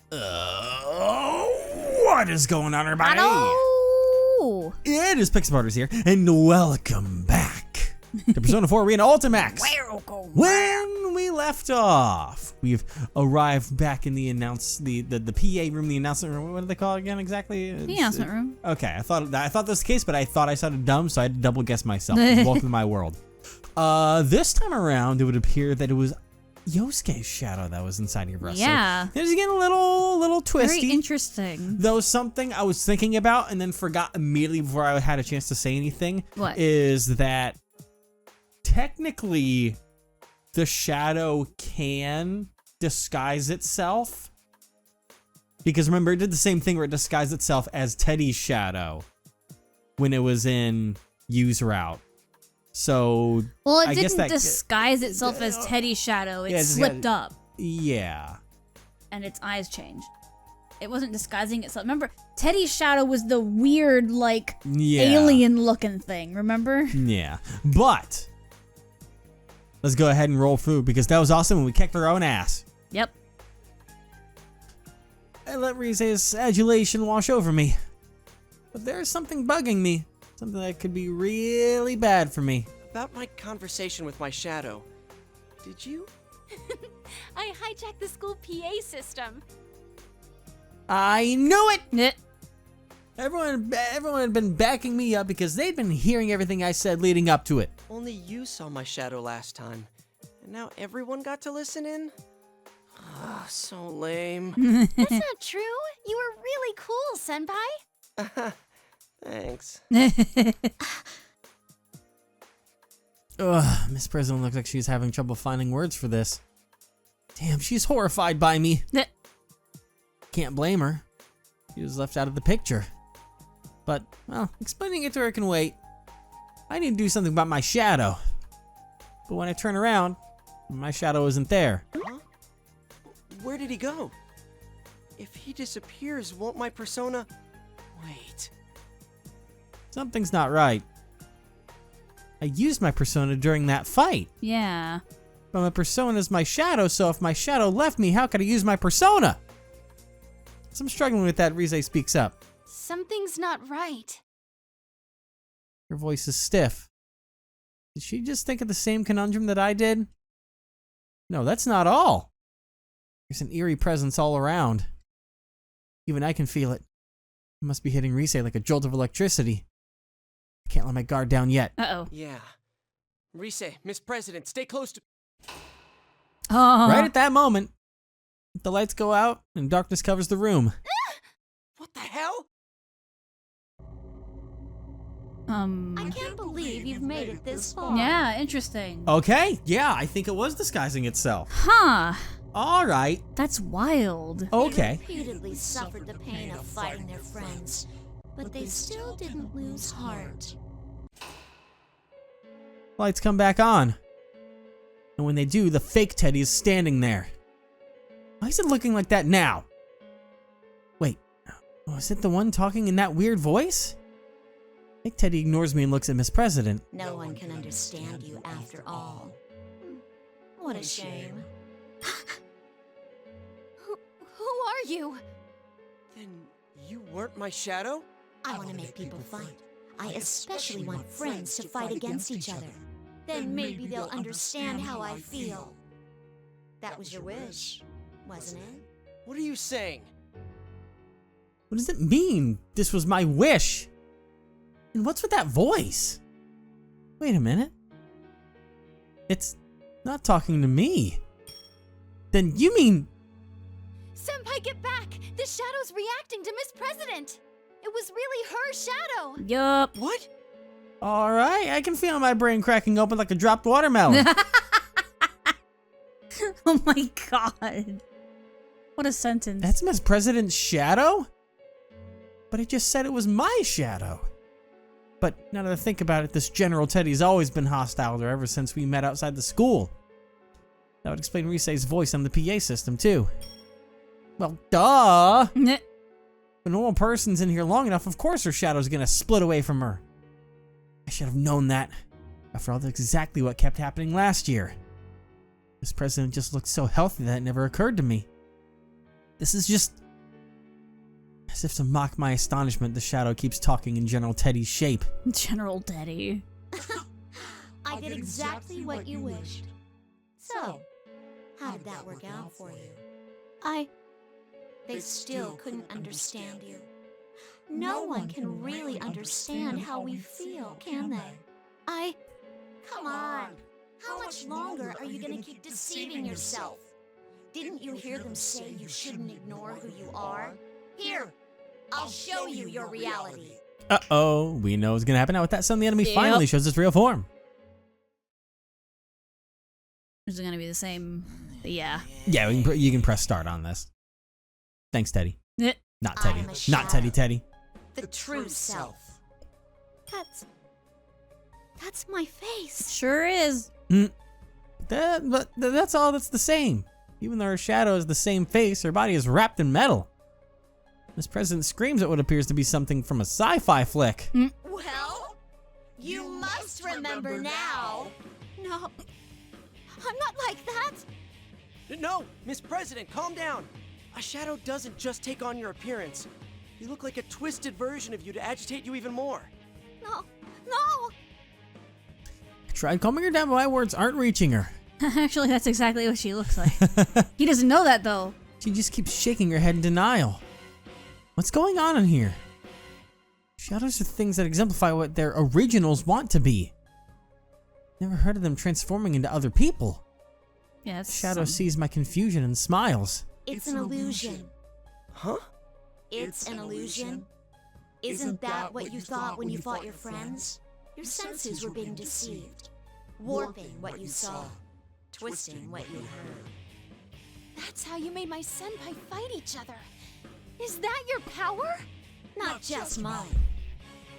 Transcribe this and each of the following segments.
What is going on, everybody? Hello. It is Pixelparters here, and welcome back to Persona 4 Arena Ultimax. When we left off, we've arrived back in the PA room, the announcement room. What do they call it again exactly? The announcement room. Okay, I thought that was the case, but I thought I sounded dumb, so I had to double guess myself. Welcome to my world. This time around, it would appear that it was Yosuke's shadow that was inside your breast. Yeah. So it was getting a little twisty. Very interesting. Though something I was thinking about and then forgot immediately before I had a chance to say anything. What? Is that technically the shadow can disguise itself. Because remember, it did the same thing where it disguised itself as Teddy's shadow when it was in Yu's route. So, well, it I guess didn't that disguise itself as Teddy's shadow. It slipped up. Yeah. And its eyes changed. It wasn't disguising itself. Remember, Teddy's shadow was the weird, like, alien-looking thing. Remember? Yeah. But let's go ahead and roll through because that was awesome and we kicked our own ass. Yep. I let Rise's adulation wash over me. But there's something bugging me. Something that could be really bad for me. About my conversation with my shadow. Did you? I hijacked the school PA system. I knew it! Yeah. Everyone had been backing me up because they'd been hearing everything I said leading up to it. Only you saw my shadow last time. And now everyone got to listen in? Ah, so lame. That's not true. You were really cool, Senpai. Thanks. Ugh, Miss President looks like she's having trouble finding words for this. Damn, she's horrified by me. Can't blame her. She was left out of the picture. But, well, explaining it to her can wait. I need to do something about my shadow. But when I turn around, my shadow isn't there. Huh? Where did he go? If he disappears, won't my persona... Wait. Something's not right. I used my persona during that fight. Yeah. But my persona is my shadow, so if my shadow left me, how could I use my persona? So I'm struggling with that. Rise speaks up. Something's not right. Her voice is stiff. Did she just think of the same conundrum that I did? No, that's not all. There's an eerie presence all around. Even I can feel it. It must be hitting Rise like a jolt of electricity. I can't let my guard down yet. Uh-oh. Yeah. Rise, Miss President, stay close to... Oh. Right at that moment, the lights go out and darkness covers the room. What the hell? I can't believe you've made it this far. Yeah, interesting. Okay, yeah, I think it was disguising itself. Huh. All right. That's wild. Okay. They repeatedly suffered the pain of fighting their friends, but they still didn't lose heart. Lights come back on. And when they do, the fake Teddy is standing there. Why is it looking like that now? Wait, was it the one talking in that weird voice? Fake Teddy ignores me and looks at Miss President. No one can understand you after all. What a shame. Who are you? Then you weren't my shadow? I want to make people fight. I especially want friends to fight against each other. Then maybe they'll understand how I feel. That was your wish, wasn't it? What are you saying? What does it mean? This was my wish. And what's with that voice? Wait a minute. It's not talking to me. Then you mean... Senpai, get back! The shadow's reacting to Miss President! It was really her shadow! Yup. What? All right, I can feel my brain cracking open like a dropped watermelon. Oh my god. What a sentence. That's Miss President's shadow? But it just said it was my shadow. But now that I think about it, this General Teddy's always been hostile to her ever since we met outside the school. That would explain Rise's voice on the PA system, too. Well, duh! If a normal person's in here long enough, of course her shadow's gonna split away from her. I should have known that. After all, that's exactly what kept happening last year. This president just looked so healthy that it never occurred to me. This is just... As if to mock my astonishment, the shadow keeps talking in General Teddy's shape. General Teddy. I did exactly what you wished. So, how did that work out for you? They still couldn't understand you. No one can really understand how we feel, can they? Come on. How much longer are you gonna keep deceiving yourself? Didn't you hear them say you shouldn't ignore who you are? Here, I'll show you your reality. Uh-oh, we know what's gonna happen now. With that son, the enemy Yep. finally shows its real form. Is it gonna be the same? Yeah. Yeah, you can press start on this. Thanks, Teddy. Eh. Not Teddy. I'm a Not shadow. Teddy. The true self. That's my face. Sure is. But that's all that's the same. Even though her shadow is the same face, her body is wrapped in metal. This president screams at what appears to be something from a sci-fi flick. Well, you must remember now. No, I'm not like that. No, Miss President, calm down. A shadow doesn't just take on your appearance. You look like a twisted version of you to agitate you even more. No. I tried calming her down, but my words aren't reaching her. Actually, that's exactly what she looks like. He doesn't know that though. She just keeps shaking her head in denial. What's going on in here? Shadows are things that exemplify what their originals want to be. Never heard of them transforming into other people. Yeah, that's Shadow some- sees my confusion and smiles. It's an illusion. Huh? It's an illusion. Isn't that what you thought when you fought your friends? Your senses were being deceived, warping what you saw, twisting what you heard. That's how you made my senpai fight each other. Is that your power? Not just mine.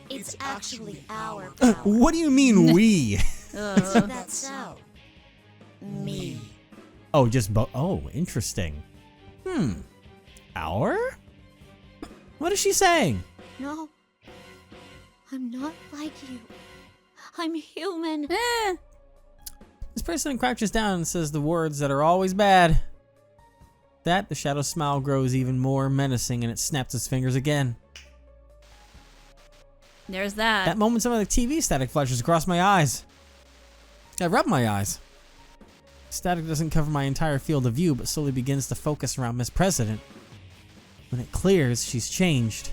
It's actually our power. What do you mean we? Isn't that so? Me. Oh, just oh, interesting. Our? What is she saying? No. I'm not like you. I'm human. This person crouches down and says the words that are always bad. That, the shadow's smile grows even more menacing and it snaps its fingers again. There's that. That moment, some of the TV static flashes across my eyes. I rub my eyes. Static doesn't cover my entire field of view, but slowly begins to focus around Miss President. When it clears, she's changed.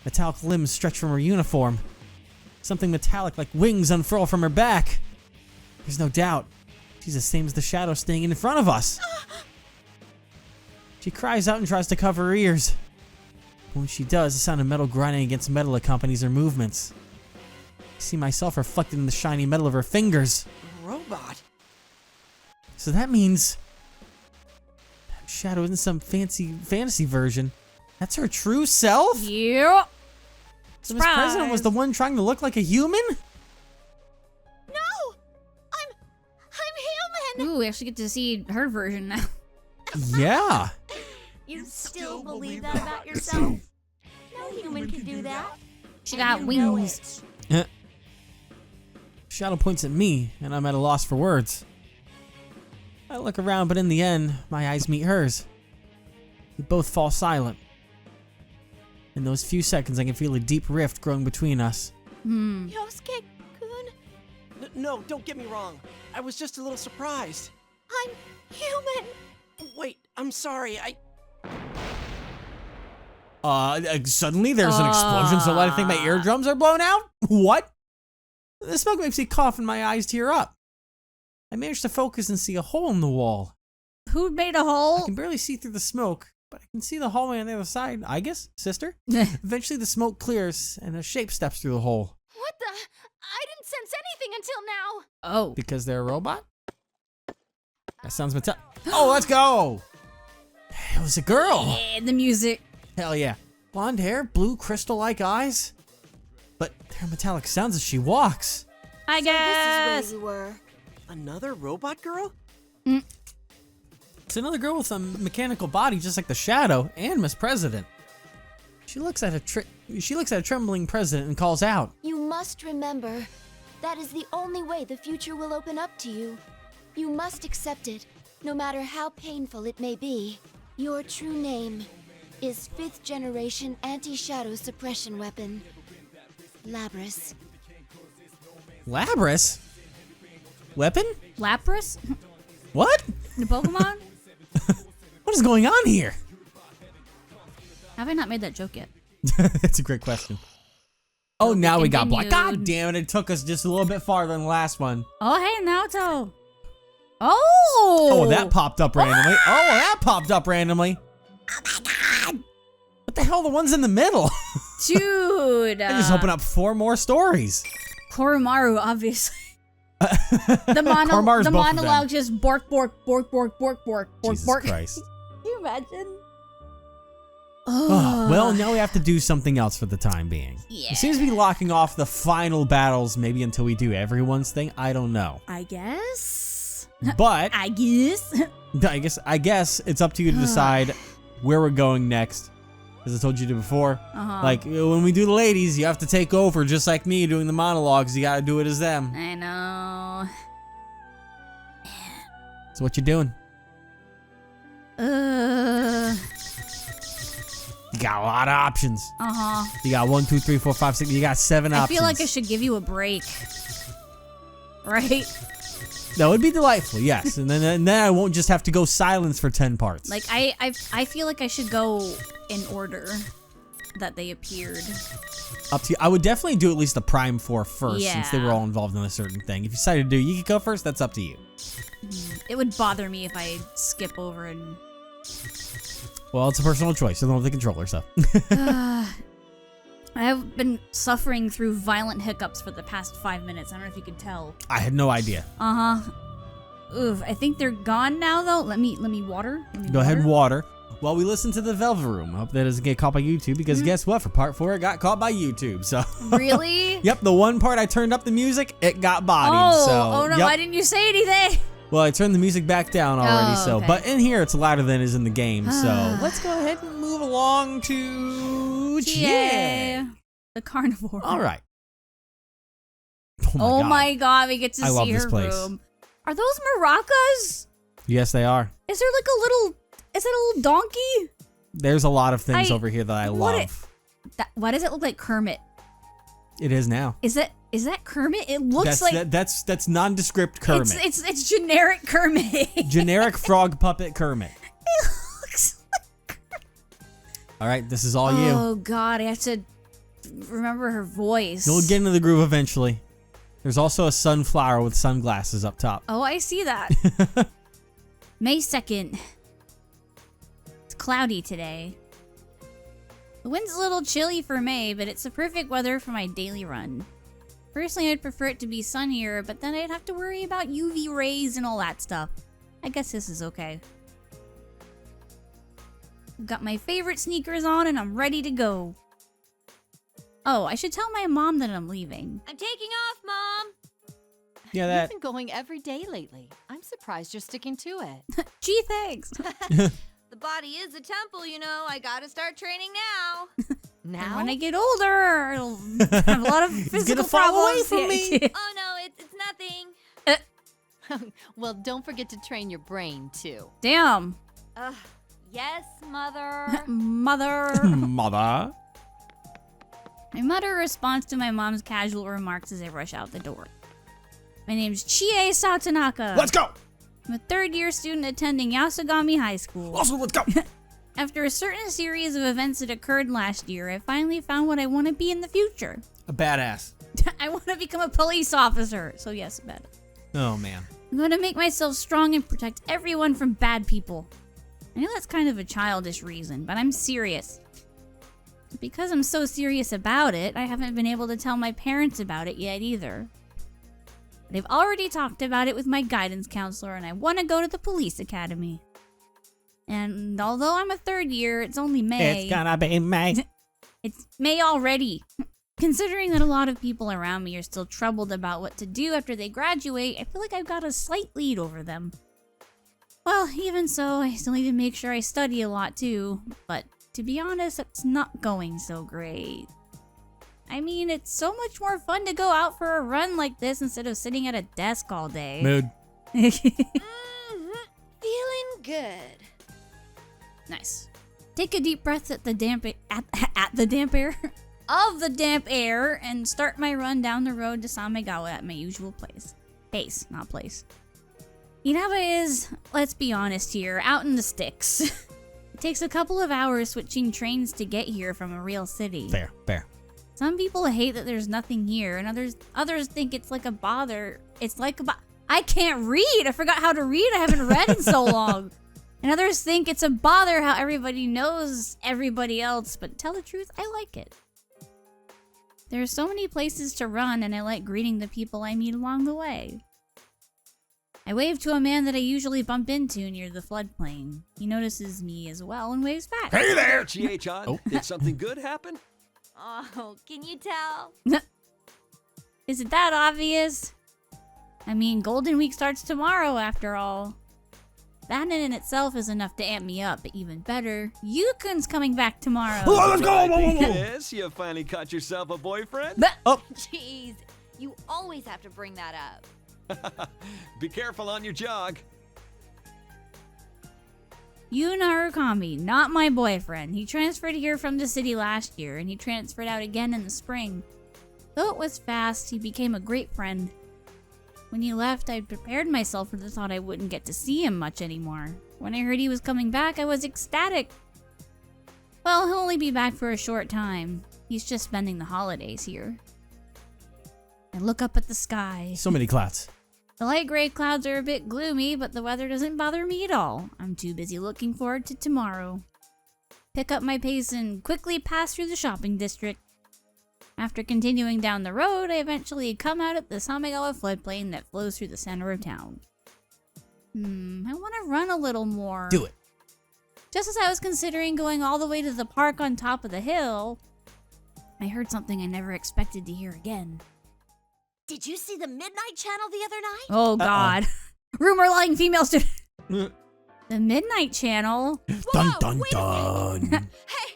Metallic limbs stretch from her uniform. Something metallic like wings unfurl from her back. There's no doubt. She's the same as the shadow staying in front of us. She cries out and tries to cover her ears. But when she does, the sound of metal grinding against metal accompanies her movements. I see myself reflected in the shiny metal of her fingers. Robot? So that means that shadow isn't some fantasy version. That's her true self? Yep. So Miss President was the one trying to look like a human? No! I'm human! Ooh, we actually get to see her version now. Yeah. You still believe that about yourself? No human can do that. She And got you know wings. it. Shadow points at me, and I'm at a loss for words. I look around, but in the end, my eyes meet hers. We both fall silent. In those few seconds, I can feel a deep rift growing between us. Yosuke-kun? No, don't get me wrong. I was just a little surprised. I'm human! Wait, I'm sorry. Suddenly there's an explosion, so I think my eardrums are blown out? What? The smoke makes me cough and my eyes tear up. I managed to focus and see a hole in the wall. Who made a I hole? can barely see through the smoke, but I can see the hallway on the other side, I guess, sister? Eventually the smoke clears and a shape steps through the hole. What the? I didn't sense anything until now. Oh. Because they're a robot? That sounds metallic. Oh, let's go! It was a girl! And the music. Hell yeah. Blonde hair, blue crystal-like eyes. But there are metallic sounds as she walks. I guess. This is where you were. Another robot girl? It's another girl with a mechanical body just like the Shadow and Miss President. She looks at a trembling president and calls out. You must remember, that is the only way the future will open up to you. You must accept it, no matter how painful it may be. Your true name is 5th generation anti-shadow suppression weapon, Labris. Labris? Weapon? Lapras? What? The Pokemon? What is going on here? Have I not made that joke yet? That's a great question. Oh, now we got black. continued. God damn it, it took us just a little bit farther than the last one. Oh, hey, Naoto. Oh! Oh, that popped up randomly. Oh, that popped up randomly. Oh my god! What the hell are the ones in the middle? Dude. I just opened up 4 more stories. Koromaru, obviously. Koromaru's The both of them. monologue just bork, bork, bork, bork, bork, bork, bork, Jesus bork. Christ. Can you imagine? Oh, well, now we have to do something else for the time being. Yeah. It seems to be locking off the final battles, maybe until we do everyone's thing. I don't know. I guess. But I guess. I guess it's up to you to decide where we're going next. As I told you to before, like when we do the ladies, you have to take over, just like me doing the monologues. You gotta do it as them. I know. So what you doing? You got a lot of options. You got 1, 2, 3, 4, 5, 6. You got 7 options. I feel like I should give you a break. Right? That would be delightful, yes. And then I won't just have to go silence for 10 parts. Like I feel like I should go in order that they appeared. Up to you. I would definitely do at least the Prime 4 first, since they Yeah. were all involved in a certain thing. If you decided to do you could go first, that's up to you. It would bother me if I skip over and Well, it's a personal choice. You don't have the controller, so. I have been suffering through violent hiccups for the past 5 minutes. I don't know if you could tell. I had no idea. Oof, I think they're gone now though. Let me water. Go ahead and water. While we listen to the Velvet Room. I hope that doesn't get caught by YouTube, because guess what? For part 4, it got caught by YouTube, so. Really? Yep, the one part I turned up the music, it got bodied, Oh, so. oh no, yep. why didn't you say anything? Well, I turned the music back down already, Oh, so. okay. But in here, it's louder than it is in the game, so. Let's go ahead and move along to Yay. The carnivore. All right. Oh God. my god, we get to I see love her this place. room. Are those maracas? Yes, they are. Is there like a little, is that a little donkey? There's a lot of things over here that I what love. Why does it look like Kermit? It is now. Is that Kermit? It looks like That's nondescript Kermit. It's generic Kermit. Generic frog puppet Kermit. It looks like All right, this is all you. Oh god, I have to remember her voice. You'll get into the groove eventually. There's also a sunflower with sunglasses up top. Oh, I see that. May 2nd. It's cloudy today. The wind's a little chilly for May, but it's the perfect weather for my daily run. Personally, I'd prefer it to be sunnier, but then I'd have to worry about UV rays and all that stuff. I guess this is okay. I've got my favorite sneakers on and I'm ready to go. Oh, I should tell my mom that I'm leaving. I'm taking off, Mom. Yeah, You've that. been going every day lately. I'm surprised you're sticking to it. Gee, thanks. The body is a temple, you know. I gotta start training now. And Now? when I get older, I'll have a lot of physical fall away problems. from me. Oh no, it's nothing. Well, don't forget to train your brain, too. Damn. Yes, Mother. Mother. Mother. My mother responds to my mom's casual remarks as I rush out the door. My name's CHIE'S Satonaka. Let's go. I'm a third-year student attending Yasugami High School. Also, let's go. After a certain series of events that occurred last year, I finally found what I want to be in the future. A badass. I want to become a police officer. So yes, bad. Oh, man. I'm going to make myself strong and protect everyone from bad people. I know that's kind of a childish reason, but I'm serious. Because I'm so serious about it, I haven't been able to tell my parents about it yet either. They've already talked about it with my guidance counselor, and I want to go to the police academy. And although I'm a third year, it's only May. It's gonna be May. It's May already. Considering that a lot of people around me are still troubled about what to do after they graduate, I feel like I've got a slight lead over them. Well, even so, I still need to make sure I study a lot too, but to be honest, it's not going so great. I mean, it's so much more fun to go out for a run like this instead of sitting at a desk all day. Mood. Feeling good. Nice. Take a deep breath at the damp at the damp air of the damp air and start my run down the road to Samegawa at my usual pace, not place. Inaba is, let's be honest here, out in the sticks. It takes a couple of hours switching trains to get here from a real city. Fair. Some people hate that there's nothing here, and others think it's like a bother. I can't read. I forgot how to read. I haven't read in so long. And others think it's a bother how everybody knows everybody else, but tell the truth, I like it. There are so many places to run, and I like greeting the people I meet along the way. I wave to a man that I usually bump into near the floodplain. He notices me as well and waves back. Hey there, Chie-chan. Oh. Did something good happen? Oh, can you tell? Is it that obvious? I mean, Golden Week starts tomorrow, after all. That in itself is enough to amp me up, but even better, Yukun's coming back tomorrow. Oh, let's go! Yes, you finally caught yourself a boyfriend? Jeez, you always have to bring that up. Be careful on your jog. Yu Narukami, not my boyfriend. He transferred here from the city last year, and he transferred out again in the spring. Though it was fast, he became a great friend. When he left, I prepared myself for the thought I wouldn't get to see him much anymore. When I heard he was coming back, I was ecstatic. Well, he'll only be back for a short time. He's just spending the holidays here. I look up at the sky. So many clouds. The light gray clouds are a bit gloomy, but the weather doesn't bother me at all. I'm too busy looking forward to tomorrow. Pick up my pace and quickly pass through the shopping district. After continuing down the road, I eventually come out at the Samegawa floodplain that flows through the center of town. I want to run a little more. Do it. Just as I was considering going all the way to the park on top of the hill, I heard something I never expected to hear again. Did you see the Midnight Channel the other night? Oh God. Rumor lying female student. The Midnight Channel? Dun Whoa, dun wait a dun.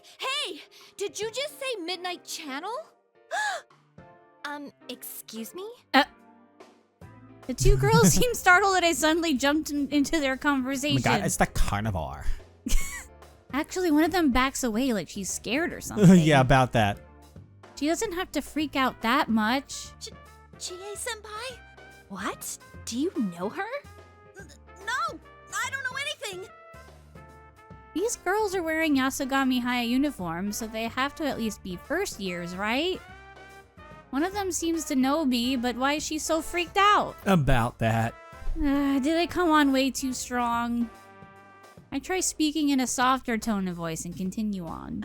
Hey! Did you just say Midnight Channel? Excuse me? The two girls seemed startled that I suddenly jumped into their Oh conversation. my God, it's the carnivore. Actually, one of them backs away like she's scared or something. Yeah, about that. She doesn't have to freak out that much. Chie-senpai? What? Do you know her? No, I don't know anything. These girls are wearing Yasogami Haya uniforms, so they have to at least be first years, right? One of them seems to know me, but why is she so freaked out? About that. Did I come on way too strong? I try speaking in a softer tone of voice and continue on.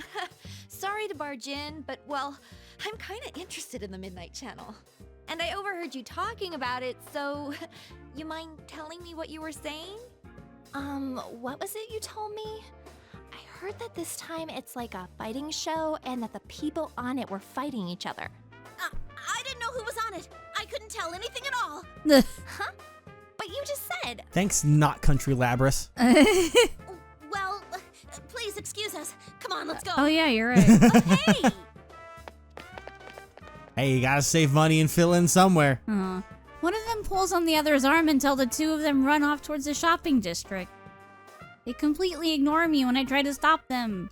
Sorry to barge in, but well, I'm kind of interested in the Midnight Channel. And I overheard you talking about it, so you mind telling me what you were saying? What was it you told me? I heard that this time it's like a fighting show and that the people on it were fighting each other. I didn't know who was on it. I couldn't tell anything at all. Huh? But you just said. Thanks, not Country Labrys. Well, please excuse us. Come on, let's go. Oh yeah, you're right. Hey! Hey, you gotta save money and fill in somewhere. One of them pulls on the other's arm until the two of them run off towards the shopping district. They completely ignore me when I try to stop them.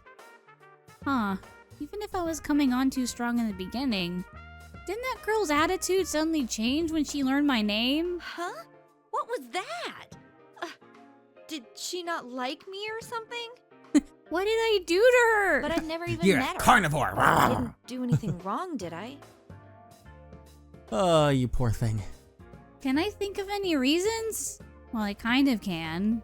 Even if I was coming on too strong in the beginning, didn't that girl's attitude suddenly change when she learned my name? Huh? What was that? Did she not like me or something? What did I do to her? But I've never even You're met a her. carnivore. I didn't do anything wrong, did I? Oh, you poor thing. Can I think of any reasons? Well, I kind of can.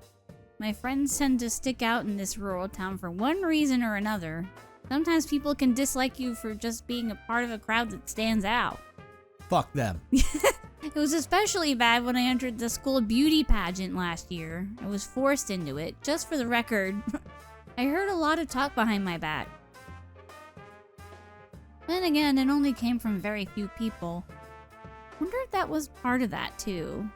My friends tend to stick out in this rural town for one reason or another. Sometimes people can dislike you for just being a part of a crowd that stands out. Fuck them. It was especially bad when I entered the school beauty pageant last year. I was forced into it, just for the record. I heard a lot of talk behind my back. Then again, it only came from very few people. Wonder if that was part of that too.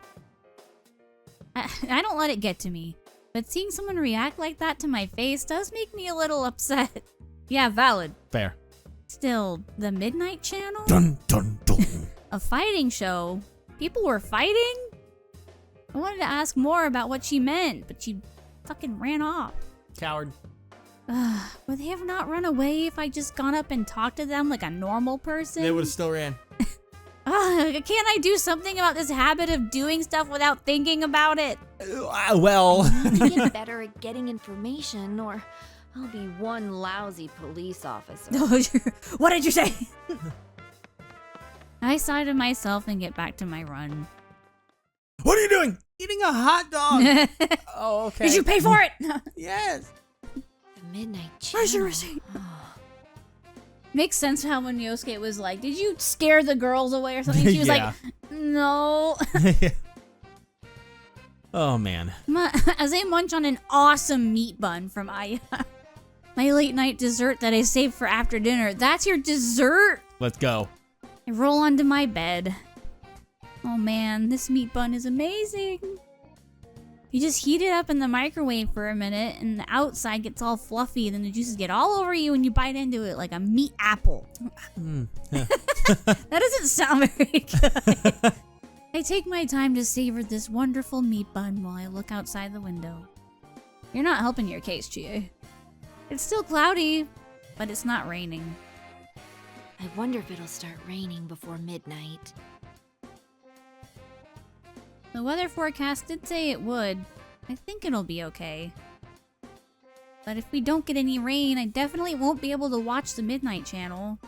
I don't let it get to me, but seeing someone react like that to my face does make me a little upset. Yeah, valid. Fair. Still, the Midnight Channel? Dun dun dun. A fighting show? People were fighting? I wanted to ask more about what she meant, but she fucking ran off. Coward. Would they have not run away if I just gone up and talked to them like a normal person? They would have still ran. Can't I do something about this habit of doing stuff without thinking about it? Well. Get better at getting information, or I'll be one lousy police officer. What did you say? I sigh to myself and get back to my run. What are you doing? Eating a hot dog. Oh, okay. Did you pay for it? Yes. The Midnight Channel. Where's your receipt? Makes sense how when Yosuke was like, did you scare the girls away or something? She was Yeah. like, no. Oh, man. As I munch on an awesome meat bun from Aya. My late night dessert that I saved for after dinner. That's your dessert? Let's go. I roll onto my bed. Oh man, this meat bun is amazing. You just heat it up in the microwave for a minute and the outside gets all fluffy and then the juices get all over you and you bite into it like a meat apple. That doesn't sound very good. I take my time to savor this wonderful meat bun while I look outside the window. You're not helping your case, Chie. It's still cloudy, but it's not raining. I wonder if it'll start raining before midnight. The weather forecast did say it would. I think it'll be okay. But if we don't get any rain, I definitely won't be able to watch the Midnight Channel.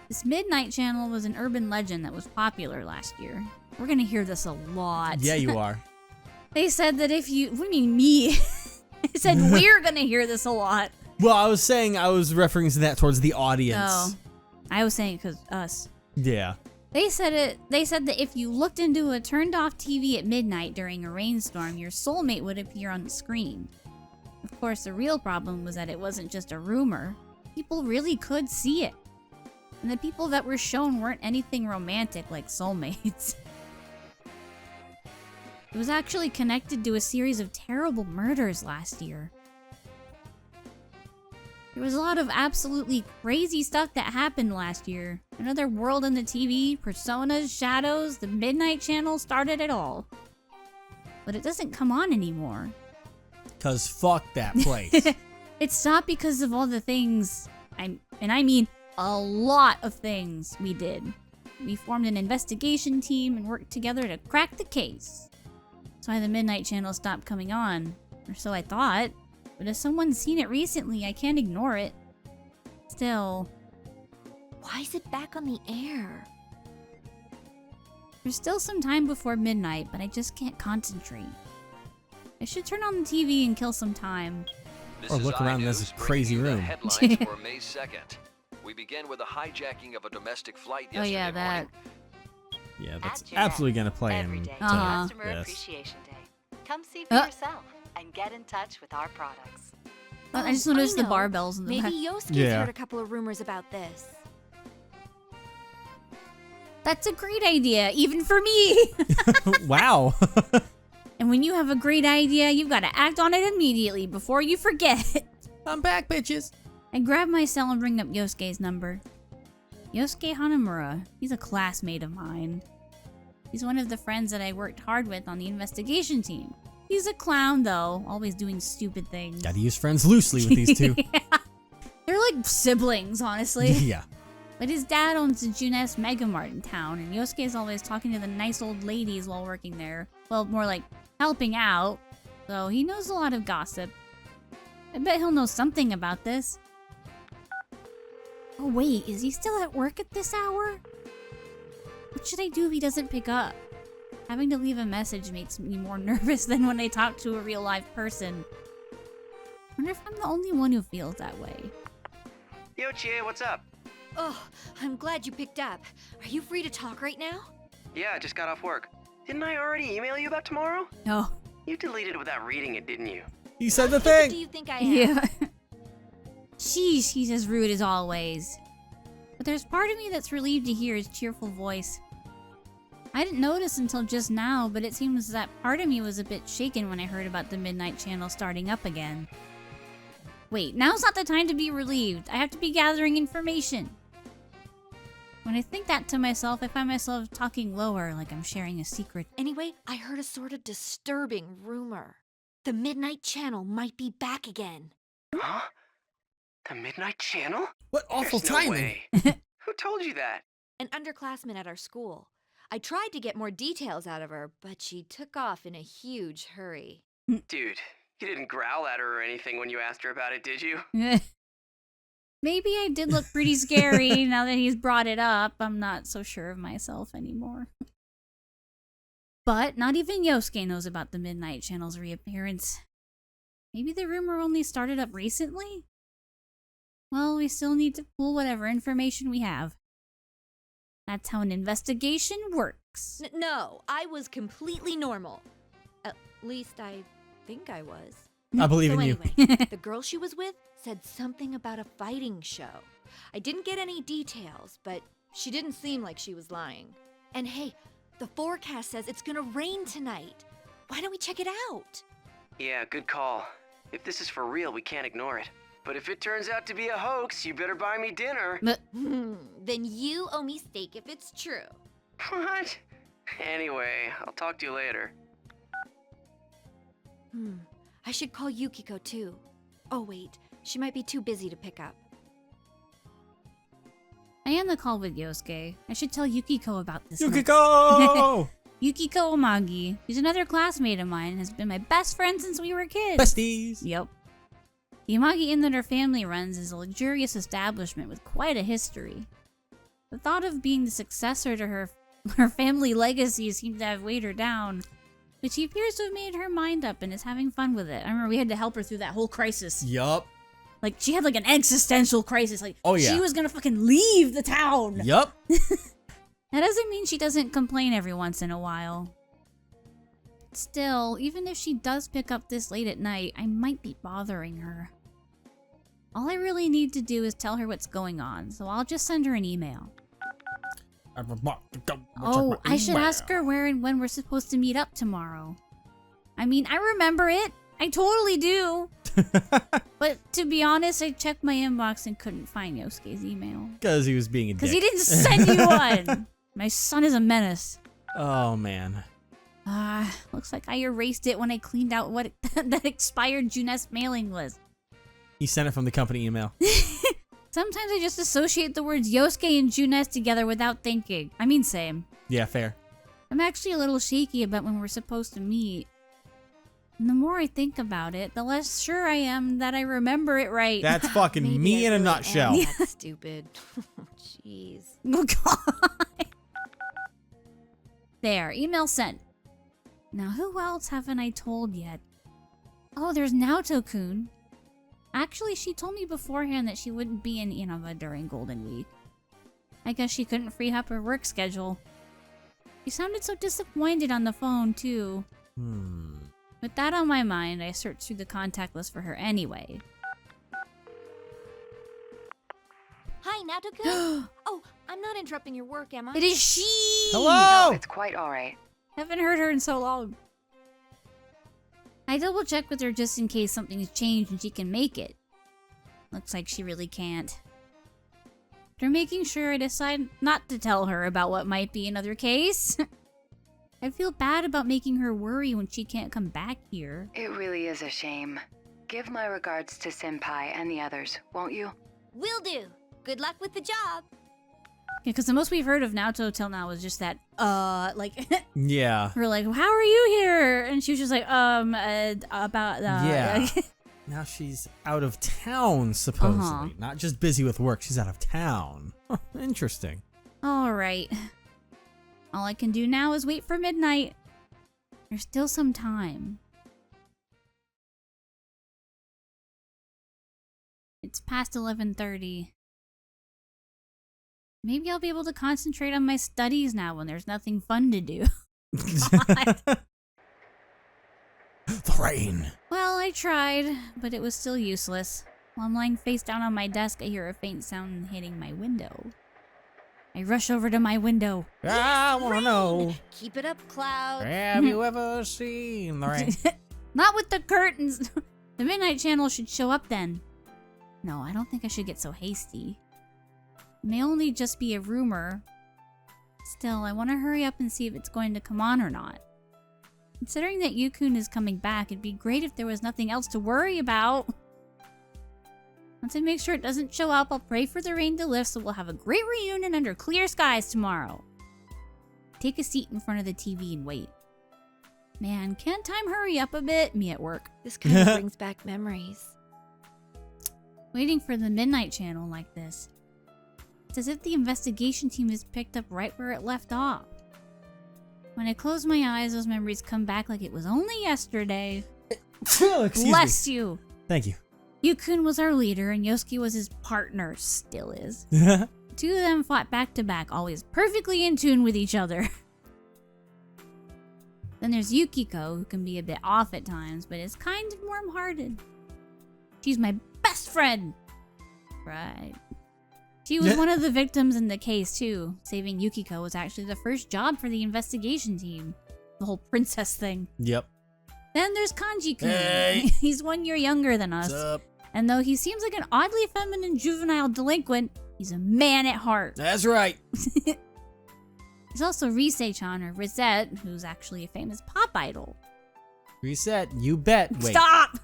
This Midnight Channel was an urban legend that was popular last year. We're gonna hear this a lot. Yeah, you are. They said that if you... What do you mean, me? I said we're gonna hear this a lot. Well, I was referencing that towards the audience. Oh. I was saying it because us. Yeah. They said that if you looked into a turned off TV at midnight during a rainstorm, your soulmate would appear on the screen. Of course, the real problem was that it wasn't just a rumor. People really could see it. And the people that were shown weren't anything romantic like soulmates. It was actually connected to a series of terrible murders last year. There was a lot of absolutely crazy stuff that happened last year. Another world in the TV, personas, shadows, the Midnight Channel started it all. But it doesn't come on anymore. 'Cause fuck that place. It stopped because of all the things, I mean a lot of things we did. We formed an investigation team and worked together to crack the case. That's why the Midnight Channel stopped coming on, or so I thought. But if someone's seen it recently, I can't ignore it. Still, Why is it back on the air? there's still some time before midnight, but I just can't concentrate. I should turn on the TV and kill some time. This Or is look around iNews this bringing crazy you the room. Headlines for May 2nd. We begin with a hijacking of a domestic flight Oh yesterday yeah, that. morning. Yeah, that's At Jeanette, absolutely gonna play every in day is Uh-huh. Customer this. Appreciation Day. Come see for yourself and get in touch with our products. I just noticed the know. barbells in the Maybe back. Yosuke's Yeah. heard a couple of rumors about this. That's a great idea, even for me. Wow. And when you have a great idea, you've got to act on it immediately before you forget. I'm back, bitches. I grab my cell and bring up Yosuke's number. Yosuke Hanamura. He's a classmate of mine. He's one of the friends that I worked hard with on the investigation team. He's a clown, though, always doing stupid things. Gotta use friends loosely with these two. Yeah. They're like siblings, honestly. Yeah. But his dad owns the Junes Mega Mart in town, and Yosuke is always talking to the nice old ladies while working there. Well, more like helping out. So he knows a lot of gossip. I bet he'll know something about this. Oh wait, is he still at work at this hour? What should I do if he doesn't pick up? Having to leave a message makes me more nervous than when I talk to a real live person. Wonder if I'm the only one who feels that way. Yo, Chie, what's up? Oh, I'm glad you picked up. Are you free to talk right now? Yeah, I just got off work. Didn't I already email you about tomorrow? No. You deleted it without reading it, didn't you? He said the Who do thing. you think I am? Yeah. Sheesh, he's as rude as always. But there's part of me that's relieved to hear his cheerful voice. I didn't notice until just now, but it seems that part of me was a bit shaken when I heard about the Midnight Channel starting up again. Wait, now's not the time to be relieved. I have to be gathering information. When I think that to myself, I find myself talking lower, like I'm sharing a secret. Anyway, I heard a sort of disturbing rumor. The Midnight Channel might be back again. Huh? The Midnight Channel? What awful There's no timing. way. Who told you that? An underclassman at our school. I tried to get more details out of her, but she took off in a huge hurry. Dude, you didn't growl at her or anything when you asked her about it, did you? Maybe I did look pretty scary now that he's brought it up. I'm not so sure of myself anymore. But not even Yosuke knows about the Midnight Channel's reappearance. Maybe the rumor only started up recently? Well, we still need to pull whatever information we have. That's how an investigation works. No, I was completely normal. At least I think I was. I believe So in you. anyway, the girl she was with said something about a fighting show. I didn't get any details, but she didn't seem like she was lying. And hey, the forecast says it's gonna rain tonight. Why don't we check it out? Yeah, good call. If this is for real, we can't ignore it. But if it turns out to be a hoax, you better buy me dinner. But Then you owe me steak if it's true. What? Anyway, I'll talk to you later. I should call Yukiko too. Oh wait, she might be too busy to pick up. I am the call with Yosuke. I should tell Yukiko about this. Yukiko! Yukiko Omagi. She's another classmate of mine and has been my best friend since we were kids. Besties! Yep. The Omagi Inn that her family runs is a luxurious establishment with quite a history. The thought of being the successor to her family legacy seemed to have weighed her down, but she appears to have made her mind up and is having fun with it. I remember we had to help her through that whole crisis. Yup. Like, she had like an existential crisis. Like, Oh, yeah. she was gonna fucking leave the town. Yup. That doesn't mean she doesn't complain every once in a while. Still, even if she does pick up this late at night, I might be bothering her. All I really need to do is tell her what's going on, so I'll just send her an email. Oh, I should ask her where and when we're supposed to meet up tomorrow. I mean, I remember it. I totally do. But to be honest, I checked my inbox and couldn't find Yosuke's email. Because he was being a dick. Because he didn't send you one. My son is a menace. Oh, man. Looks like I erased it when I cleaned out what that expired Juness mailing list. He sent it from the company email. Sometimes I just associate the words Yosuke and Juness together without thinking. I mean, same. Yeah, fair. I'm actually a little shaky about when we're supposed to meet. And the more I think about it, the less sure I am that I remember it right. That's fucking Maybe me I in a really nutshell. am that stupid. Jeez. Oh, God. There, email sent. Now, who else haven't I told yet? Oh, there's Naoto-kun. Actually, she told me beforehand that she wouldn't be in Inaba during Golden Week. I guess she couldn't free up her work schedule. She sounded so disappointed on the phone, too. With that on my mind, I searched through the contact list for her anyway. Hi, Naoto-kun. Oh, I'm not interrupting your work, am I? It is she! Hello! No, it's quite all right. Haven't heard her in so long. I double checked with her just in case something's changed and she can make it. Looks like she really can't. After making sure, I decide not to tell her about what might be another case. I feel bad about making her worry when she can't come back here. It really is a shame. Give my regards to Senpai and the others, won't you? Will do. Good luck with the job. Because the most we've heard of Naoto till now was just that, like, Yeah. we're like, how are you here? And she was just like, Yeah. Now she's out of town, supposedly. Uh-huh. Not just busy with work, she's out of town. Interesting. All right. All I can do now is wait for midnight. There's still some time. It's past 11:30. Maybe I'll be able to concentrate on my studies now when there's nothing fun to do. The rain. Well, I tried, but it was still useless. While I'm lying face down on my desk, I hear a faint sound hitting my window. I rush over to my window. I wanna know. Keep it up, Cloud. Have you ever seen the rain? Not with the curtains. The Midnight Channel should show up then. No, I don't think I should get so hasty. It may only just be a rumor. Still, I want to hurry up and see if it's going to come on or not. Considering that Yukun is coming back, it'd be great if there was nothing else to worry about. Once I make sure it doesn't show up, I'll pray for the rain to lift so we'll have a great reunion under clear skies tomorrow. Take a seat in front of the TV and wait. Man, can't time hurry up a bit? Me at work. This kind of brings back memories. Waiting for the midnight channel like this. It's as if the investigation team is picked up right where it left off. When I close my eyes, those memories come back like it was only yesterday. Bless you. Thank you. Yukun was our leader and Yosuke was his partner, still is. The two of them fought back to back, always perfectly in tune with each other. Then there's Yukiko, who can be a bit off at times, but is kind and warm-hearted. She's my best friend. Right. She was one of the victims in the case, too. Saving Yukiko was actually the first job for the investigation team. The whole princess thing. Yep. Then there's Kanji-kun. Hey. He's 1 year younger than us. What's up? And though he seems like an oddly feminine juvenile delinquent, he's a man at heart. That's right. He's also Rise-chan, or Risette, who's actually a famous pop idol. Reset. You bet. Wait. Stop!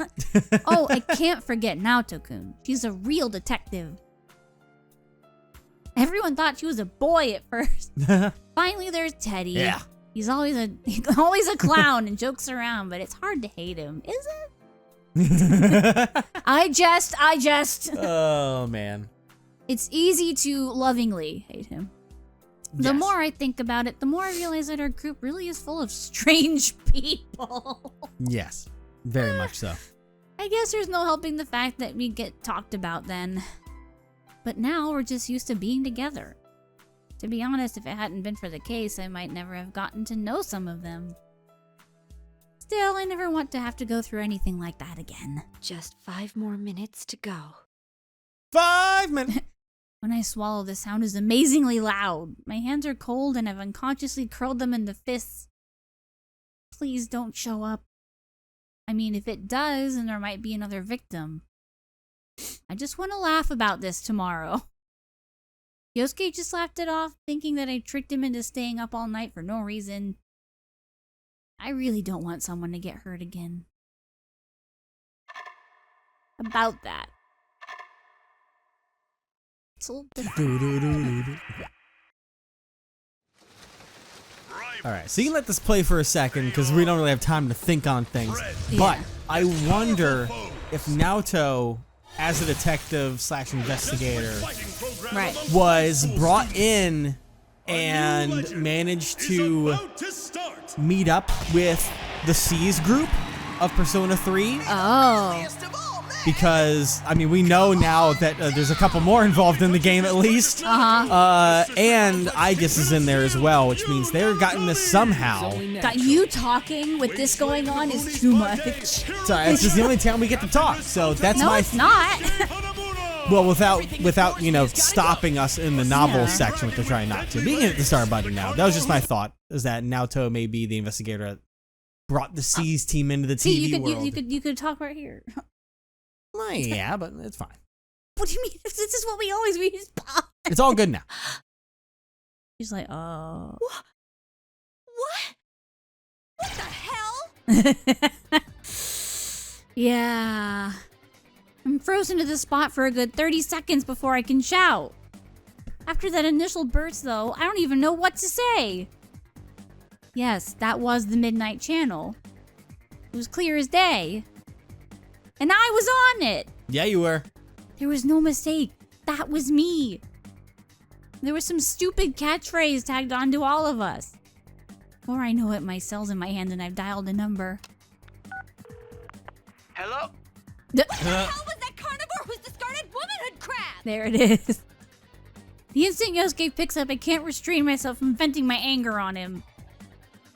Oh, I can't forget Naoto-kun. She's a real detective. Everyone thought she was a boy at first. Finally, there's Teddy. Yeah. He's always a clown and jokes around, but it's hard to hate him, is it? I jest. Oh, man. It's easy to lovingly hate him. The Yes. more I think about it, the more I realize that our group really is full of strange people. Yes. Very much so. I guess there's no helping the fact that we get talked about then. But now we're just used to being together. To be honest, if it hadn't been for the case, I might never have gotten to know some of them. Still, I never want to have to go through anything like that again. Just 5 more minutes to go. 5 minutes. When I swallow, the sound is amazingly loud. My hands are cold and I've unconsciously curled them into fists. Please don't show up. I mean, if it does, then there might be another victim. I just want to laugh about this tomorrow. Yosuke just laughed it off, thinking that I tricked him into staying up all night for no reason. I really don't want someone to get hurt again. About that. It's a little bit... Alright, so you can let this play for a second, because we don't really have time to think on things. But I wonder if Naoto, as a detective / investigator, Right. was brought in and managed to meet up with the CHIE'S group of Persona 3. Oh. Because, I mean, we know now that there's a couple more involved in the game at least. And Aegis is in there as well, which means they're gotten this somehow. Got you talking with this going on is too much. Sorry, it's just the only time we get to talk, so that's No, my... it's not. Well, without you know, stopping us in the novel section, which they're trying not to. Being at the start button now, that was just my thought, is that Naoto may be the investigator that brought the CHIE'S team into the TV world. You could talk right here. Well, yeah, but it's fine. What do you mean? This is what we just pop. It's all good now. She's like, oh. What the hell? Yeah. I'm frozen to the spot for a good 30 seconds before I can shout. After that initial burst, though, I don't even know what to say. Yes, that was the Midnight Channel. It was clear as day. And I was on it. Yeah, you were. There was no mistake. That was me. There was some stupid catchphrase tagged onto all of us. Before I know it, my cell's in my hand and I've dialed a number. Hello? What the hell was that carnivore who's discarded womanhood crap? There it is. The instant Yosuke picks up, I can't restrain myself from venting my anger on him.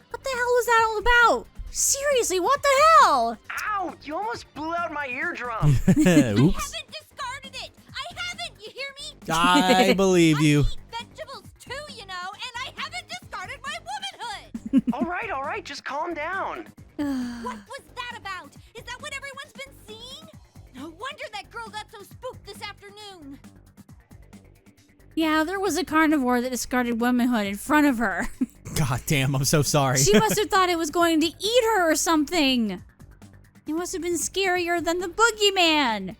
What the hell was that all about? Seriously, what the hell? Ow! You almost blew out my eardrum. I Oops. haven't discarded it. I haven't. You hear me? I believe you. I eat vegetables too, you know, and I haven't discarded my womanhood. All right, just calm down. What was that about? Is that what everyone's been seeing? No wonder that girl got so spooked this afternoon. Yeah, there was a carnivore that discarded womanhood in front of her. God damn, I'm so sorry. She must have thought it was going to eat her or something. It must have been scarier than the boogeyman.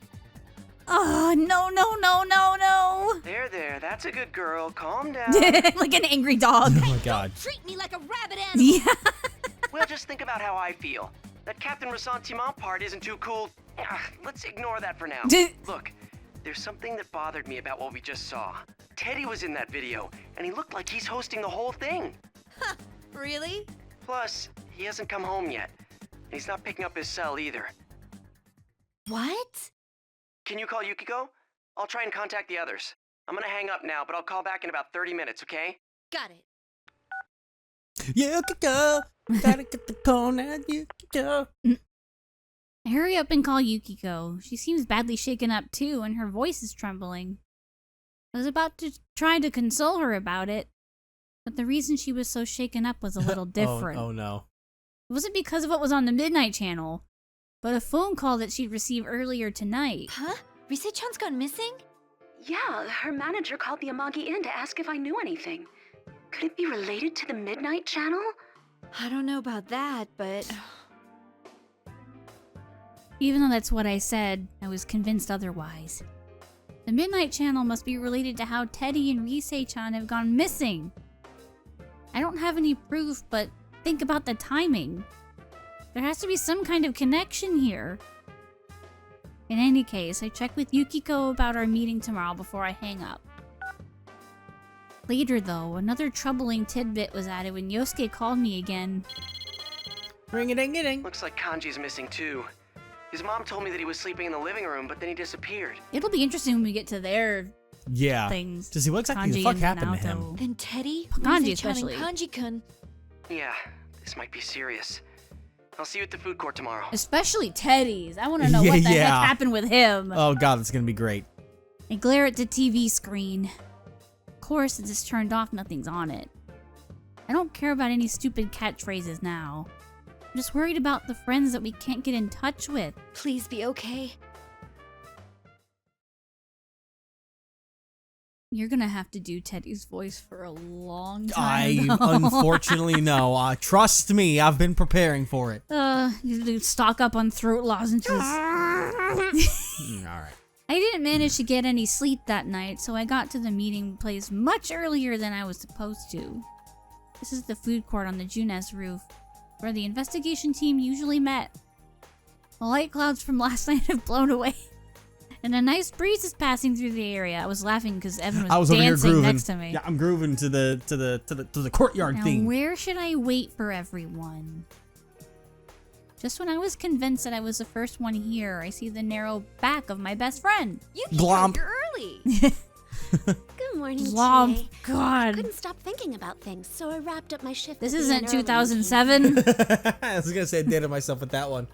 Oh, no, no, no, no, no. There, that's a good girl. Calm down. Like an angry dog. Oh my god. Treat me like a rabbit animal. Yeah. Well, just think about how I feel. That Captain Ressentiment part isn't too cool. Let's ignore that for now. Look, there's something that bothered me about what we just saw. Teddy was in that video, and he looked like he's hosting the whole thing. Really? Plus, he hasn't come home yet. And he's not picking up his cell either. What? Can you call Yukiko? I'll try and contact the others. I'm gonna hang up now, but I'll call back in about 30 minutes, okay? Got it. Yukiko, gotta get the call now, Yukiko. Hurry up and call Yukiko. She seems badly shaken up too, and her voice is trembling. I was about to try to console her about it, but the reason she was so shaken up was a little different. Oh no. It wasn't because of what was on the Midnight Channel, but a phone call that she'd received earlier tonight. Huh? Rise-chan's gone missing? Yeah, her manager called the Amagi Inn to ask if I knew anything. Could it be related to the Midnight Channel? I don't know about that, but... Even though that's what I said, I was convinced otherwise. The Midnight Channel must be related to how Teddy and Rise-chan have gone missing. I don't have any proof, but think about the timing. There has to be some kind of connection here. In any case, I checked with Yukiko about our meeting tomorrow before I hang up. Later though, another troubling tidbit was added when Yosuke called me again. Ring-a-ding-a-ding. Looks like Kanji's missing too. His mom told me that he was sleeping in the living room, but then he disappeared. It'll be interesting when we get to their things. To see what exactly the Kanji fuck and happened to him. Naoto. Then Teddy, Kanji Rise-chan, especially. and Kanji-kun. Yeah, this might be serious. I'll see you at the food court tomorrow. Especially Teddy's. I want to know what the heck happened with him. Oh god, it's gonna be great. I glare at the TV screen. Of course, since it's turned off, nothing's on it. I don't care about any stupid catchphrases now. I'm just worried about the friends that we can't get in touch with. Please be okay. You're gonna have to do Teddy's voice for a long time. I though. unfortunately know. Trust me, I've been preparing for it. You stock up on throat lozenges. Alright. I didn't manage to get any sleep that night, so I got to the meeting place much earlier than I was supposed to. This is the food court on the Junes roof, where the investigation team usually met. The light clouds from last night have blown away, and a nice breeze is passing through the area. I was laughing because Evan was over here dancing grooving. next to me. Yeah, I'm grooving to the courtyard Now, theme. where should I wait for everyone? Just when I was convinced that I was the first one here, I see the narrow back of my best friend. Glomp. You're early. Good morning, Glomp. Chie. I God. couldn't stop thinking about things, so I wrapped up my shift. This at the isn't inn early and 2007. I was gonna say I dated myself with that one.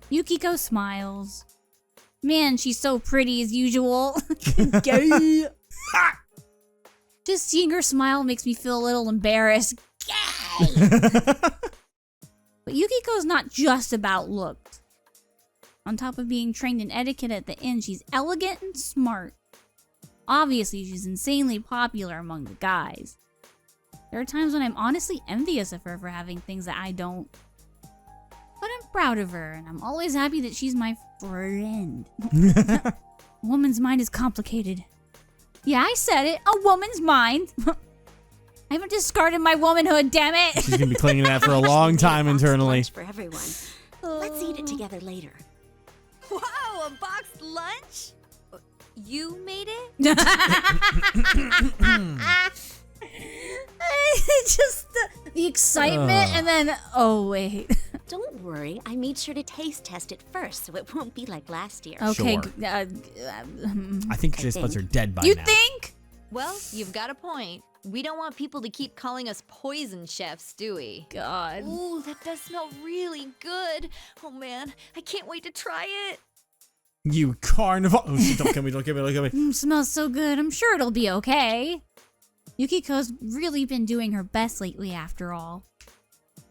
Yukiko smiles. Man, she's so pretty as usual. Just seeing her smile makes me feel a little embarrassed. But Yukiko's not just about looks. On top of being trained in etiquette at the inn, she's elegant and smart. Obviously, she's insanely popular among the guys. There are times when I'm honestly envious of her for having things that I don't. But I'm proud of her, and I'm always happy that she's my friend. A woman's mind is complicated. Yeah, I said it. A woman's mind. I haven't discarded my womanhood, damn it. She's gonna be clinging to that for a long time made a boxed internally. lunch for everyone. Let's eat it together later. Wow, a boxed lunch? You made it? Just the excitement, and then, oh wait. Don't worry, I made sure to taste test it first, so it won't be like last year. Okay. Sure. I think taste buds are dead by You now. think? Well, you've got a point. We don't want people to keep calling us poison chefs, do we? God. Ooh, that does smell really good. Oh man, I can't wait to try it. You carnival! Oh shit! Don't kill me! Don't kill me! Don't kill me! Smells so good. I'm sure it'll be okay. Yukiko's really been doing her best lately, after all.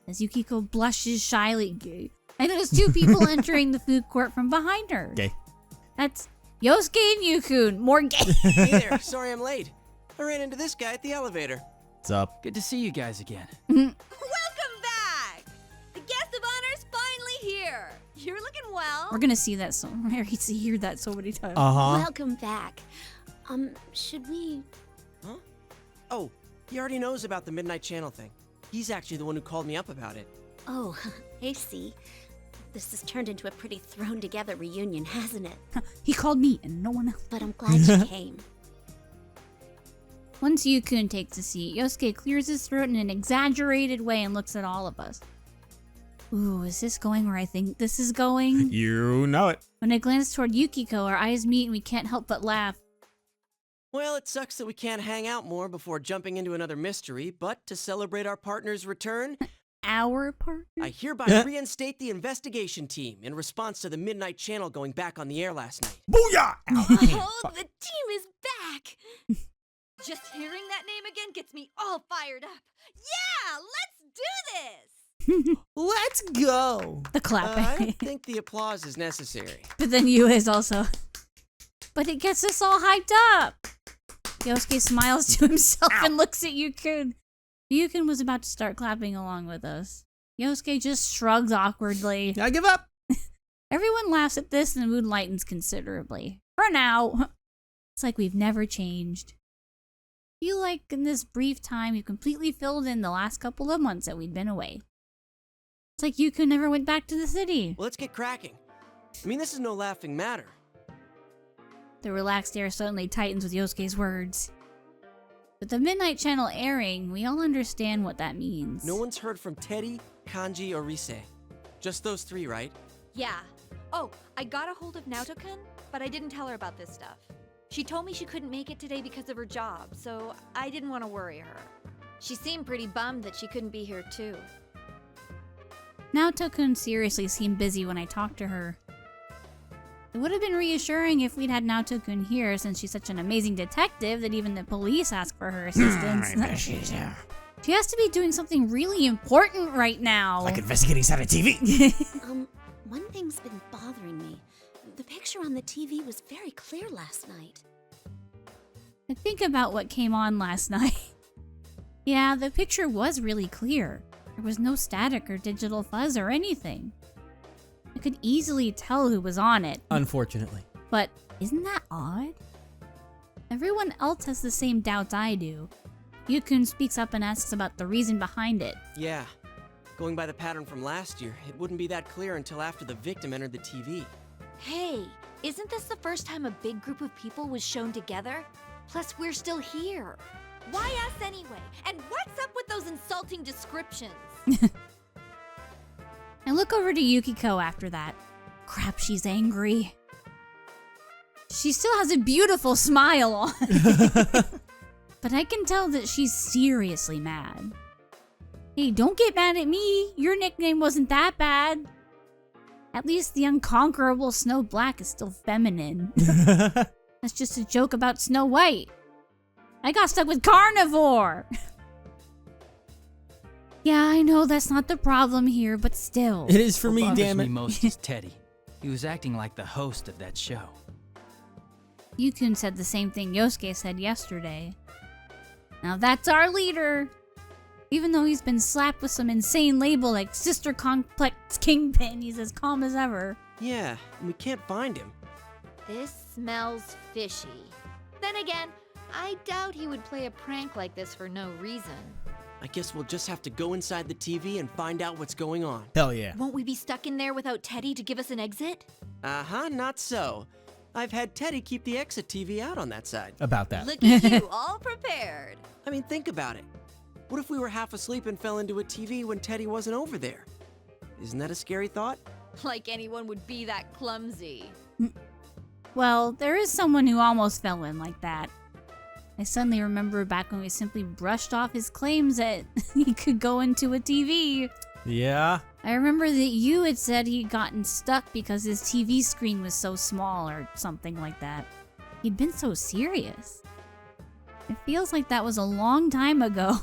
As Yukiko blushes shyly, I notice two people entering the food court from behind her. Gay. That's Yosuke and Yukun. More gay. Hey there, sorry I'm late. I ran into this guy at the elevator. What's up? Good to see you guys again. Welcome back! The guest of honor's finally here. You're looking well. We're gonna see that so hear that so many times. Welcome back. Should we... Huh? Oh, he already knows about the Midnight Channel thing. He's actually the one who called me up about it. Oh, I see. This has turned into a pretty thrown-together reunion, hasn't it? He called me and no one else. But I'm glad you came. Once Yukun takes a seat, Yosuke clears his throat in an exaggerated way and looks at all of us. Ooh, is this going where I think this is going? You know it. When I glance toward Yukiko, our eyes meet and we can't help but laugh. Well, it sucks that we can't hang out more before jumping into another mystery, but to celebrate our partner's return, Our partner? I hereby reinstate the investigation team in response to the Midnight Channel going back on the air last night. Booyah! Oh, the team is back! Just hearing that name again gets me all fired up. Yeah, let's do this! Let's go. The clapping. I don't think the applause is necessary. But then you is also. But it gets us all hyped up. Yosuke smiles to himself and looks at Yukun. Yukun was about to start clapping along with us. Yosuke just shrugs awkwardly. I give up. Everyone laughs at this and the mood lightens considerably. For now. It's like we've never changed. I feel like in this brief time we've completely filled in the last couple of months that we'd been away. It's like Yukun never went back to the city. Well, let's get cracking. I mean, this is no laughing matter. The relaxed air suddenly tightens with Yosuke's words. With the Midnight Channel airing, we all understand what that means. No one's heard from Teddy, Kanji, or Rise. Just those three, right? Yeah. Oh, I got a hold of Naoto-kun, but I didn't tell her about this stuff. She told me she couldn't make it today because of her job, so I didn't want to worry her. She seemed pretty bummed that she couldn't be here too. Naoto-kun seriously seemed busy when I talked to her. It would have been reassuring if we'd had Naoto-kun here, since she's such an amazing detective that even the police ask for her assistance. She has to be doing something really important right now. Like investigating side of TV. One thing's been bothering me. The picture on the TV was very clear last night. I think about what came on last night. Yeah, the picture was really clear. There was no static or digital fuzz or anything. I could easily tell who was on it. Unfortunately. But isn't that odd? Everyone else has the same doubts I do. Yukun speaks up and asks about the reason behind it. Yeah. Going by the pattern from last year, it wouldn't be that clear until after the victim entered the TV. Hey, isn't this the first time a big group of people was shown together? Plus, we're still here. Why us anyway? And what's up with those insulting descriptions? I look over to Yukiko after that. Crap, she's angry. She still has a beautiful smile on. But I can tell that she's seriously mad. Hey, don't get mad at me. Your nickname wasn't that bad. At least the unconquerable Snow Black is still feminine. That's just a joke about Snow White. I got stuck with Carnivore. Yeah, I know that's not the problem here, but still. It is for What me, bothers damn me it. most is Teddy. He was acting like the host of that show. Yukun said the same thing Yosuke said yesterday. Now that's our leader. Even though he's been slapped with some insane label like Sister Complex Kingpin, he's as calm as ever. Yeah, and we can't find him. This smells fishy. Then again, I doubt he would play a prank like this for no reason. I guess we'll just have to go inside the TV and find out what's going on. Hell yeah. Won't we be stuck in there without Teddy to give us an exit? Uh-huh, not so. I've had Teddy keep the exit TV out on that side. About that. Look at you, all prepared. I mean, think about it. What if we were half asleep and fell into a TV when Teddy wasn't over there? Isn't that a scary thought? Like anyone would be that clumsy. Well, there is someone who almost fell in like that. I suddenly remember back when we simply brushed off his claims that he could go into a TV. Yeah. I remember that you had said he'd gotten stuck because his TV screen was so small or something like that. He'd been so serious. It feels like that was a long time ago.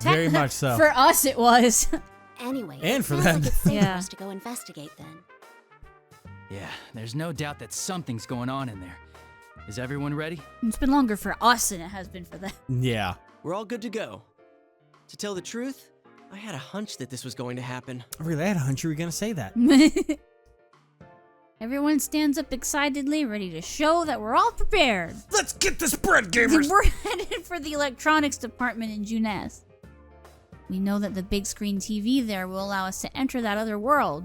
Very much so. For us, it was. Anyway, And it for sounds them. like it's safe Yeah. for us to go investigate then. Yeah, there's no doubt that something's going on in there. Is everyone ready? It's been longer for us than it has been for them. Yeah. We're all good to go. To tell the truth, I had a hunch that this was going to happen. I really had a hunch you were going to say that. Everyone stands up excitedly, ready to show that we're all prepared. Let's get this bread, gamers! We're headed for the electronics department in Junes. We know that the big screen TV there will allow us to enter that other world.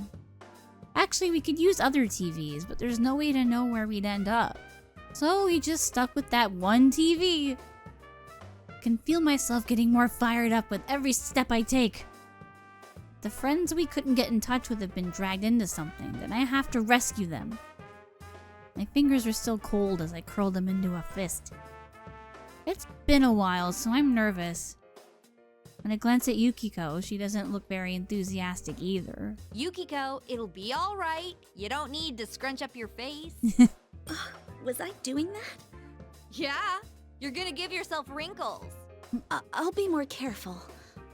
Actually, we could use other TVs, but there's no way to know where we'd end up. So we just stuck with that one TV. I can feel myself getting more fired up with every step I take. The friends we couldn't get in touch with have been dragged into something, and I have to rescue them. My fingers are still cold as I curl them into a fist. It's been a while, so I'm nervous. When I glance at Yukiko, she doesn't look very enthusiastic either. Yukiko, it'll be all right. You don't need to scrunch up your face. Was I doing that? Yeah, you're gonna give yourself wrinkles. I'll be more careful.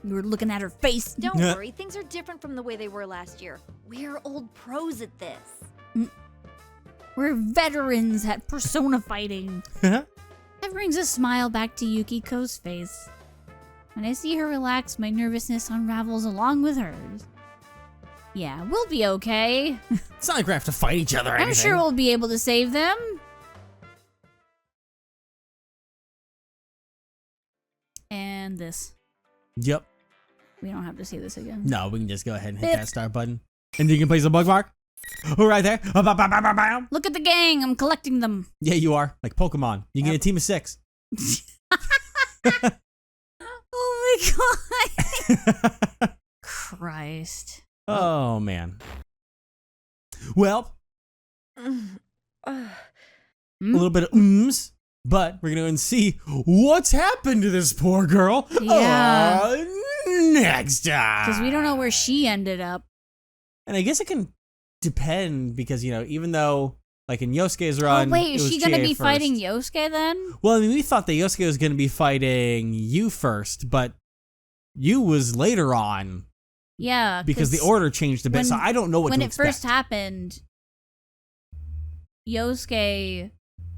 You were looking at her face. Don't worry, things are different from the way they were last year. We're old pros at this. We're veterans at persona fighting. That brings a smile back to Yukiko's face. When I see her relax, my nervousness unravels along with hers. Yeah, we'll be okay. It's not like we have to fight each other or anything. I'm sure we'll be able to save them. And this. Yep. We don't have to see this again. No, we can just go ahead and hit that start button. And you can place a bookmark. Oh, right there. Look at the gang. I'm collecting them. Yeah, you are. Like Pokemon. You get a team of 6. Oh my god. Christ. Oh, man. Well, a little bit of but we're going to go and see what's happened to this poor girl. Yeah. Next time. Because we don't know where she ended up. And I guess it can depend because, even though, like in Yosuke's run. Oh, wait, is she going to be first. fighting Yosuke then? Well, I mean, we thought that Yosuke was going to be fighting you first, but you was later on. Yeah. Because the order changed a bit, so I don't know what to expect. When it first happened, Yosuke,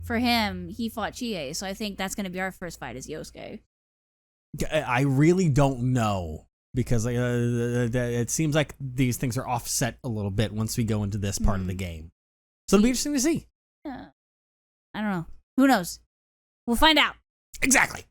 for him, he fought Chie, so I think that's going to be our first fight is Yosuke. I really don't know because it seems like these things are offset a little bit once we go into this part of the game. So it'll be interesting to see. Yeah. I don't know. Who knows? We'll find out. Exactly.